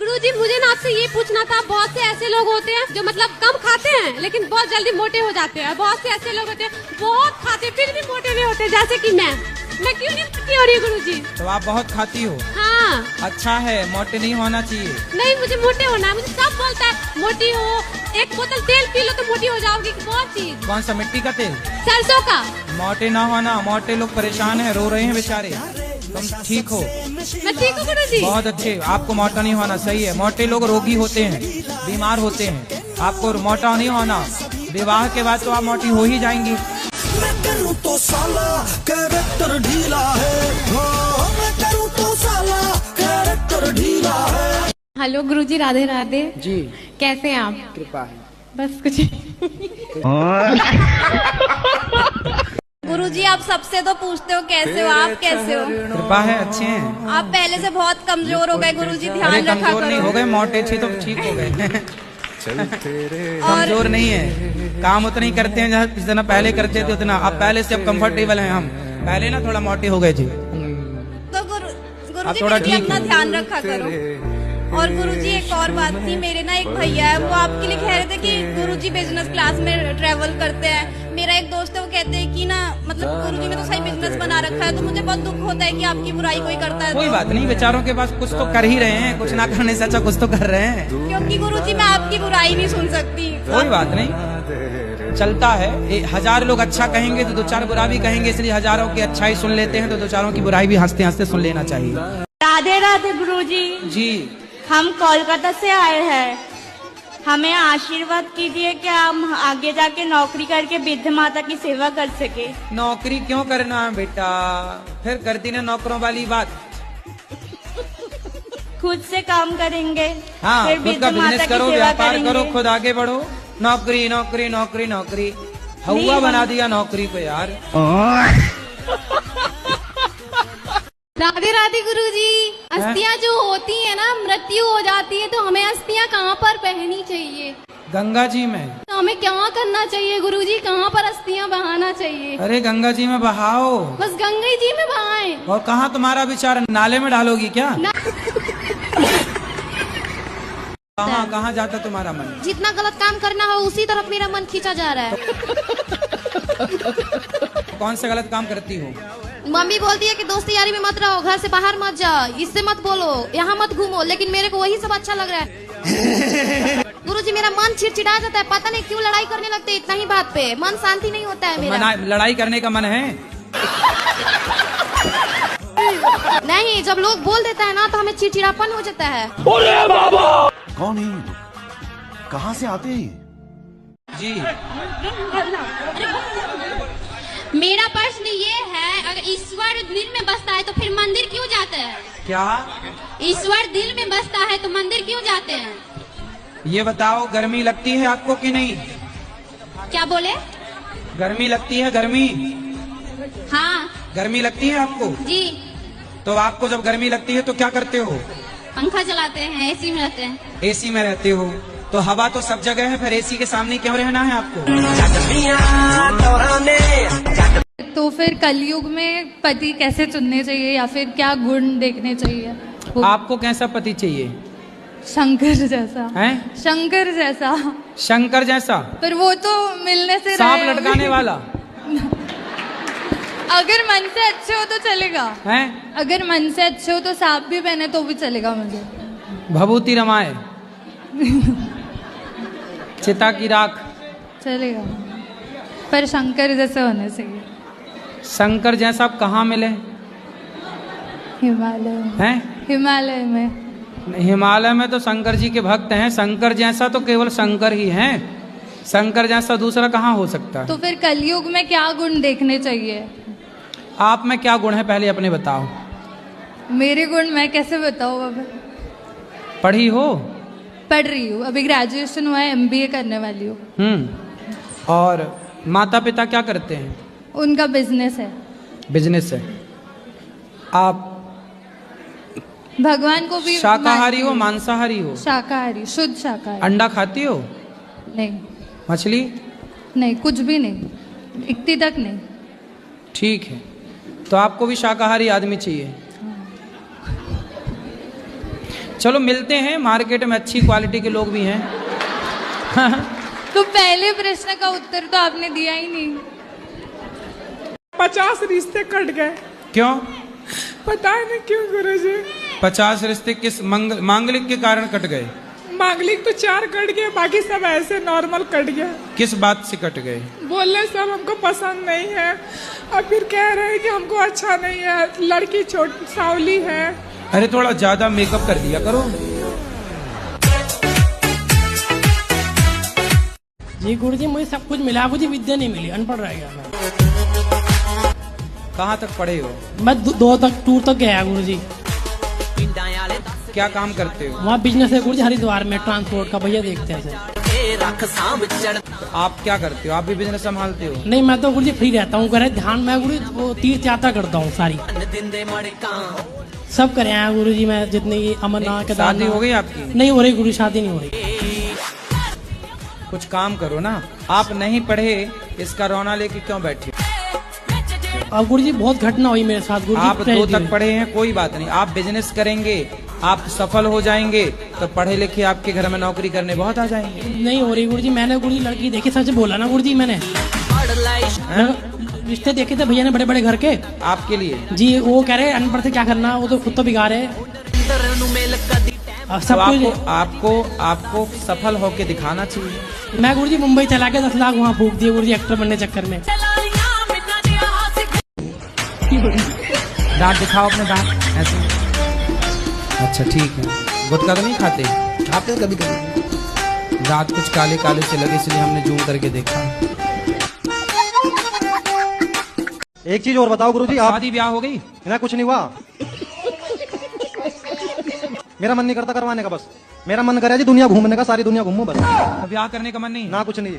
गुरुजी मुझे ना आपसे ये पूछना था, बहुत से ऐसे लोग होते हैं जो मतलब कम खाते हैं लेकिन बहुत जल्दी मोटे हो जाते हैं। बहुत से ऐसे लोग होते हैं बहुत खाते फिर भी मोटे नहीं होते, जैसे कि मैं क्यों नहीं मोटी हो रही गुरुजी? तो आप बहुत खाती हो? हाँ। अच्छा है, मोटे नहीं होना चाहिए। नहीं, मुझे मोटे होना है। मुझे सब बोलता है मोटी हो, एक बोतल तेल पी लो तो मोटी हो जाओगी। बहुत चीज। कौन सा मिट्टी का तेल? सरसों का। मोटे ना होना, मोटे लोग परेशान हैं, रो रहे हैं बेचारे। तुम ठीक हो? मैं ठीक हूँ गुरुजी। बहुत अच्छे, आपको मोटा नहीं होना, सही है। मोटे लोग रोगी होते हैं, बीमार होते हैं, आपको मोटा नहीं होना। विवाह के बाद तो आप मोटी हो ही जाएंगी। मैं करूं तो साला कैरेक्टर ढीला है, हाँ मैं करूं तो साला कैरेक्टर ढीला है। हेलो गुरुजी, राधे राधे जी। कैसे हैं आप? कृपा है। बस कुछ गुरुजी आप सबसे तो पूछते हो कैसे हो, आप कैसे हो? कृपा है, अच्छे हैं। आप पहले से बहुत कमजोर हो गए गुरुजी, अरे ध्यान रखा कमजोर नहीं हो करो। गए, मोटे थे तो ठीक हो गए। कमजोर नहीं है, काम उतना ही करते हैं जितना पहले करते थे उतना। अब पहले से अब कंफर्टेबल हैं हम, पहले ना थोड़ा मोटे हो गए थे। तो गुरुजी थोड़ा फिर भी ठीक अपना है। ध्यान रखा करो। और गुरुजी एक और बात थी, मेरे ना एक भैया है, वो आपके लिए कह रहे थे कि गुरुजी बिजनेस क्लास में ट्रेवल करते हैं। मेरा एक दोस्त है, वो कहते हैं कि ना मतलब गुरुजी ने तो सही बिजनेस बना रखा है, तो मुझे बहुत दुख होता है कि आपकी बुराई कोई करता है। कोई बात नहीं, बेचारों के पास कुछ तो कर ही रहे हैं, कुछ ना करने से अच्छा कुछ तो कर रहे हैं। क्योंकि गुरुजी मैं आपकी बुराई नहीं सुन सकती। कोई बात नहीं, चलता है। 1000 लोग अच्छा कहेंगे तो 2-4 बुरा भी कहेंगे, इसलिए हजारों की अच्छाई सुन लेते हैं तो 2-4 की बुराई भी हंसते हंसते सुन लेना चाहिए। राधे राधे गुरुजी। जी। हम कोलकाता से आए हैं, हमें आशीर्वाद कीजिए कि हम आगे जाके नौकरी करके वृद्ध माता की सेवा कर सके। नौकरी क्यों करना है बेटा, फिर करती ना नौकरों वाली बात। खुद से काम करेंगे, हाँ, फिर खुद वृद्ध का माता बिजनेस की करो, सेवा व्यापार करो, करेंगे। खुद आगे बढ़ो। नौकरी नौकरी नौकरी नौकरी, हवा बना दिया नौकरी को यार। राधे राधे गुरुजी। अस्थियां जो होती है ना, मृत्यु हो जाती है, तो हमें अस्थियां कहाँ पर पहननी चाहिए? गंगा जी में। तो हमें क्या करना चाहिए गुरुजी, कहाँ पर अस्थियां बहाना चाहिए? अरे गंगा जी में बहाओ। बस गंगा जी में बहाएं। और कहाँ तुम्हारा विचार, नाले में डालोगी क्या? कहाँ कहाँ जाता तुम्हारा मन? जितना गलत काम करना हो उसी तरफ मेरा मन खींचा जा रहा है। कौन सा गलत काम करती हो? मम्मी बोलती है कि दोस्ती यारी में मत रहो, घर से बाहर मत जाओ, इससे मत बोलो, यहाँ मत घूमो, लेकिन मेरे को वही सब अच्छा लग रहा है। गुरुजी मेरा मन चिड़चिड़ा जाता है, पता नहीं क्यों लड़ाई करने लगते इतना ही बात पे, मन शांति नहीं होता है मेरा। लड़ाई करने का मन है? नहीं, जब लोग बोल देता है ना तो हमें चिड़चिड़ापन हो जाता है। कौन है ये लोग? कहाँ से आते हैं? जी। मेरा प्रश्न ये है, अगर ईश्वर दिल में बसता है तो फिर मंदिर क्यों जाते हैं? क्या? ईश्वर दिल में बसता है तो मंदिर क्यों जाते हैं? ये बताओ, गर्मी लगती है आपको कि नहीं? क्या बोले? गर्मी लगती है? गर्मी हाँ गर्मी लगती है आपको? जी। तो आपको जब गर्मी लगती है तो क्या करते हो? पंखा चलाते हैं, एसी में रहते हैं। एसी में रहते हो तो हवा तो सब जगह है, फिर एसी के सामने क्यों रहना है आपको? तो फिर कलयुग में पति कैसे चुनने चाहिए या फिर क्या गुण देखने चाहिए? आपको कैसा पति चाहिए? शंकर जैसा। हैं? शंकर जैसा। शंकर जैसा? पर वो तो मिलने से सांप रहे। लटकाने वाला? अगर मन से अच्छे हो तो चलेगा। हैं? अगर मन से अच्छे हो तो सांप भी पहने तो भी चलेगा मुझे। भभूति रमाए, चिता की राख चलेगा, पर शंकर जैसे होने चाहिए। शंकर जैसा आप कहाँ मिले? हिमालय में। हैं? हिमालय में। हिमालय में तो शंकर जी के भक्त हैं, शंकर जैसा तो केवल शंकर ही हैं, शंकर जैसा दूसरा कहाँ हो सकता है? तो फिर कलयुग में क्या गुण देखने चाहिए? आप में क्या गुण है पहले अपने बताओ। मेरे गुण मैं कैसे बताऊँ? अब पढ़ी हो? पढ़ रही हूँ, अभी ग्रेजुएशन हुआ है, MBA करने वाली हूँ। और माता पिता क्या करते हैं? उनका बिजनेस है। बिजनेस है। आप भगवान को भी शाकाहारी हो मांसाहारी हो? शाकाहारी, शुद्ध शाकाहारी। अंडा खाती हो? नहीं। मछली? नहीं, कुछ भी नहीं, इतनी तक नहीं। ठीक है, तो आपको भी शाकाहारी आदमी चाहिए। चलो मिलते हैं, मार्केट में अच्छी क्वालिटी के लोग भी हैं। तो पहले प्रश्न का उत्तर तो आपने दिया ही नहीं। 50 रिश्ते कट गए। क्यों? पता नहीं क्यों गुरुजी। 50 रिश्ते किस मांगलिक के कारण कट गए? मांगलिक तो 4 कट गए, बाकी सब ऐसे नॉर्मल कट गया। किस बात से कट गए? बोले सब हमको पसंद नहीं है, और फिर कह रहे हैं कि हमको अच्छा नहीं है, लड़की छोटी सावली है। अरे थोड़ा ज्यादा मेकअप कर दिया करो। जी गुरुजी मुझे सब कुछ मिला, मुझे विद्या नहीं मिली, अनपढ़ रह गया मैं। कहाँ तक पढ़े हो? मैं 2 तक टूर तक गया गुरुजी। क्या काम करते हो? वहाँ बिजनेस है गुरुजी, हरिद्वार में ट्रांसपोर्ट का, भैया देखते हैं सर। तो आप क्या करते हो? आप भी बिजनेस संभालते हो? नहीं मैं तो गुरुजी फ्री रहता हूँ, घर ध्यान में गुरुजी वो तीर्थ यात्रा करता हूँ सारी, सब करे हैं गुरुजी। मैं जितनी अमरनाथ के शादी हो गई आपकी? नहीं हो रही गुरुजी, शादी नहीं हो रही। कुछ काम करो ना, आप नहीं पढ़े इसका रोना लेके क्यों बैठे? अब गुरुजी बहुत घटना हुई मेरे साथ गुरुजी। आप 2 तक पढ़े हैं, कोई बात नहीं, आप बिजनेस करेंगे, आप सफल हो जाएंगे, तो पढ़े लिखे आपके घर में नौकरी करने बहुत आ जाएंगे। नहीं हो रही गुरुजी, मैंने गुरुजी लड़की देखी, सच बोला ना गुरुजी, मैंने रिश्ते देखे थे भैया ने बड़े बड़े घर के आपके लिए जी। वो कह रहे अनपढ़ से क्या करना, वो तो खुद तो बिगाड़ है सब कुछ। आपको सफल होके दिखाना चाहिए। मैं गुरुजी मुंबई चला के 10 लाख वहाँ फूक दिए गुरुजी, एक्टर बनने चक्कर में। दांत दिखाओ अपने दांत ऐसे। अच्छा ठीक है। गुटखा तो नहीं खाते? खाते कभी कभी। दांत कुछ काले काले से लगे, इसलिए हमने जूम करके देखा। एक चीज और बताओ गुरुजी, आप शादी ब्याह हो गई? ना कुछ नहीं हुआ। मेरा मन नहीं करता करवाने का, बस मेरा मन करे जी दुनिया घूमने का, सारी दुनिया घूमूं बस। ब्याह करने का मन नहीं? ना कुछ नहीं।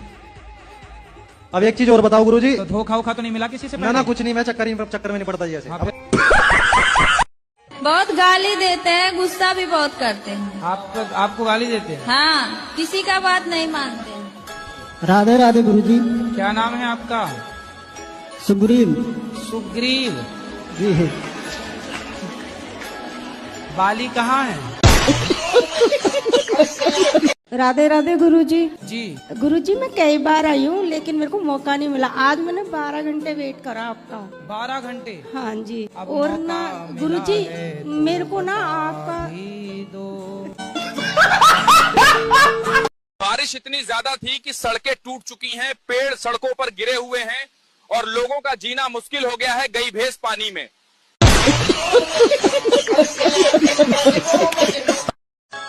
अब एक चीज और बताओ गुरुजी। तो धोखा वोखा तो नहीं मिला किसी से? ना कुछ नहीं, मैं चक्कर में नहीं पड़ता जी ऐसे। बहुत गाली देते हैं, गुस्सा भी बहुत करते हैं। आपको गाली देते हैं? हाँ, किसी का बात नहीं मानते। राधे राधे गुरुजी। क्या नाम है आपका? सुग्रीव। सुग्रीव जी। बाली कहाँ है? राधे राधे गुरुजी। जी गुरुजी मैं कई बार आई हूँ, लेकिन मेरे को मौका नहीं मिला। आज मैंने 12 घंटे वेट करा आपका। 12 घंटे? हाँ जी। अब और मौका ना मिला गुरुजी है मेरे को ना आपका बारिश इतनी ज्यादा थी कि सड़कें टूट चुकी हैं, पेड़ सड़कों पर गिरे हुए हैं और लोगों का जीना मुश्किल हो गया है। गई भैंस पानी में।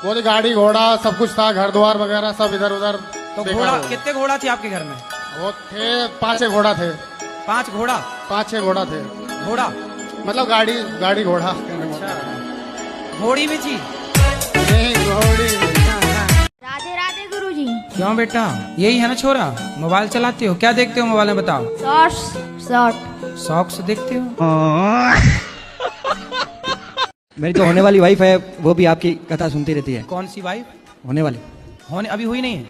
वो गाड़ी घोड़ा सब कुछ था, घर द्वार वगैरह सब इधर उधर। तो घोड़ा कितने घोड़ा थे आपके घर में? वो थे 5-6 घोड़ा थे। 5 घोड़ा? 5-6 घोड़ा थे। घोड़ा मतलब गाड़ी घोड़ा। घोड़ी भी थी? नहीं घोड़ी। राधे राधे गुरुजी। क्यों बेटा, यही है ना छोरा? मोबाइल चलाते हो? क्या देखते हो मोबाइल में बताओ? शॉर्ट्स देखते हो? मेरी तो होने वाली वाइफ है, वो भी आपकी कथा सुनती रहती है। कौन सी वाइफ? होने वाली। होने अभी हुई नहीं है?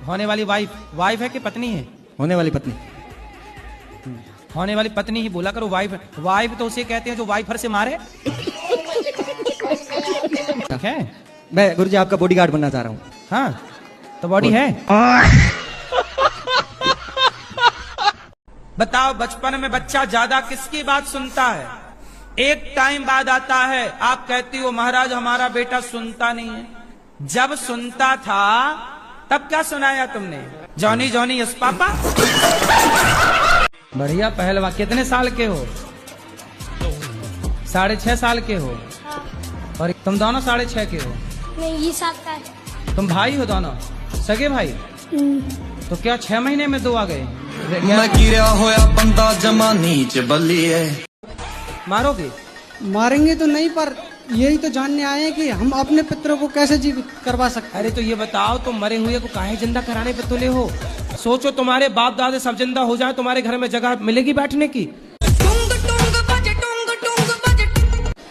होने वाली वाइफ है कि पत्नी है? होने वाली पत्नी। होने वाली पत्नी ही बोला करो। वाइफ तो उसे कहते हैं जो वाइफर से मारे। ठीक है। मैं गुरुजी आपका बॉडीगार्ड बनना चाह रहा हूँ। हाँ तो बॉडी है। बताओ, बचपन में बच्चा ज्यादा किसकी बात सुनता है? एक टाइम बाद आता है, आप कहती हो महाराज हमारा बेटा सुनता नहीं है। जब सुनता था तब क्या सुनाया तुमने? Johnny Johnny yes papa. बढ़िया पहलवा। कितने साल के हो? 6.5 साल के हो? और तुम दोनों 6.5 के हो? नहीं, ये 7 का है। तुम भाई हो दोनों? सगे भाई? तो क्या 6 महीने में 2 आ गए? मैं गिरा होया बंदा जमा नीच बल्ली है। मारोगे? मारेंगे तो नहीं, पर यही तो जानने आए हैं कि हम अपने पितरों को कैसे जीवित करवा सकते। अरे तो ये बताओ, तुम मरे हुए को काहे जिंदा कराने पे तुले हो? सोचो तुम्हारे बाप दादे सब जिंदा हो जाए, तुम्हारे घर में जगह मिलेगी बैठने की?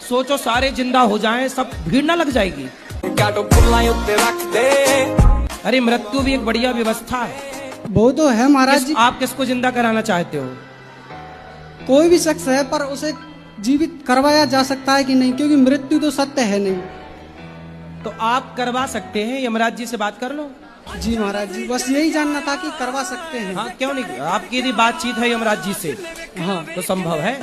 सोचो सारे जिंदा हो जाएं, सब भीड़ ना लग जाएगी? अरे मृत्यु भी एक बढ़िया व्यवस्था है। वो तो है महाराज जी। आप किसको जिंदा कराना चाहते हो? कोई भी शख्स है, पर उसे जीवित करवाया जा सकता है कि नहीं, क्योंकि मृत्यु तो सत्य है नहीं। तो आप करवा सकते हैं, यमराज जी से बात कर लो। जी महाराज जी, बस यही जानना था कि करवा सकते हैं। हाँ क्यों नहीं, आपकी यदि बातचीत है यमराज जी से हाँ तो संभव है।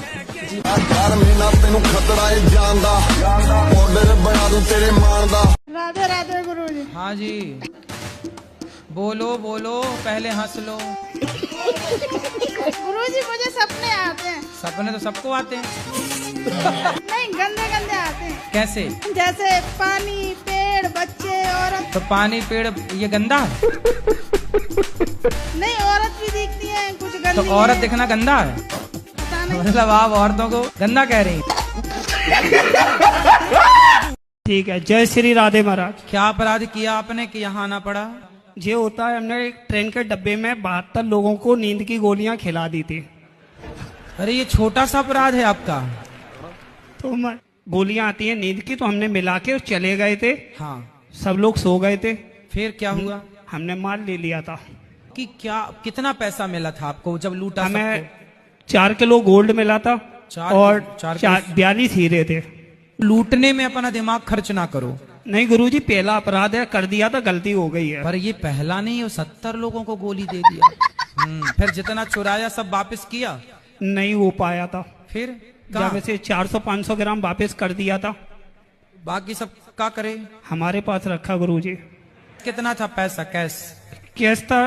राधे राधे गुरु जी। हाँ जी, बोलो बोलो, पहले हंस लो। गुरु जी मुझे सपने आते हैं। सपने तो सबको आते हैं। नहीं, गंदे गंदे आते हैं। कैसे? जैसे पानी, पेड़, बच्चे, औरत। तो पानी पेड़ ये गंदा है? नहीं, औरत भी दिखती है कुछ गंदी। तो औरत दिखना गंदा है? मतलब आप औरतों को गंदा कह रही हैं? ठीक है, जय श्री राधे महाराज। क्या अपराध किया आपने कि यहाँ आना पड़ा? ये होता है, हमने एक ट्रेन के डब्बे में 72 लोगों को नींद की गोलियां खिला दी थी। अरे ये छोटा सा अपराध है आपका। तो गोलियां आती हैं नींद की, तो हमने मिला के चले गए थे। हाँ, सब लोग सो गए थे। फिर क्या हुआ? हमने माल ले लिया था। कि क्या, कितना पैसा मिला था आपको जब लूटा? हमें 4 किलो गोल्ड मिला था और 42 हीरे थे। लूटने में अपना दिमाग खर्च ना करो। नहीं गुरुजी, पहला अपराध है, कर दिया था, गलती हो गई है। पर ये पहला नहीं, 70 लोगों को गोली दे दिया। फिर जितना चुराया सब वापस किया? नहीं हो पाया था। फिर जब से 400-500 ग्राम वापस कर दिया था। बाकी सब क्या करे? हमारे पास रखा गुरुजी। कितना था पैसा? कैश? कैश था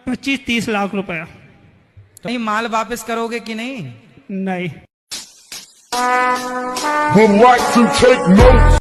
25-30 लाख रुपया। तो नहीं, माल वापस करोगे कि नहीं? नहीं। Would like to take notes.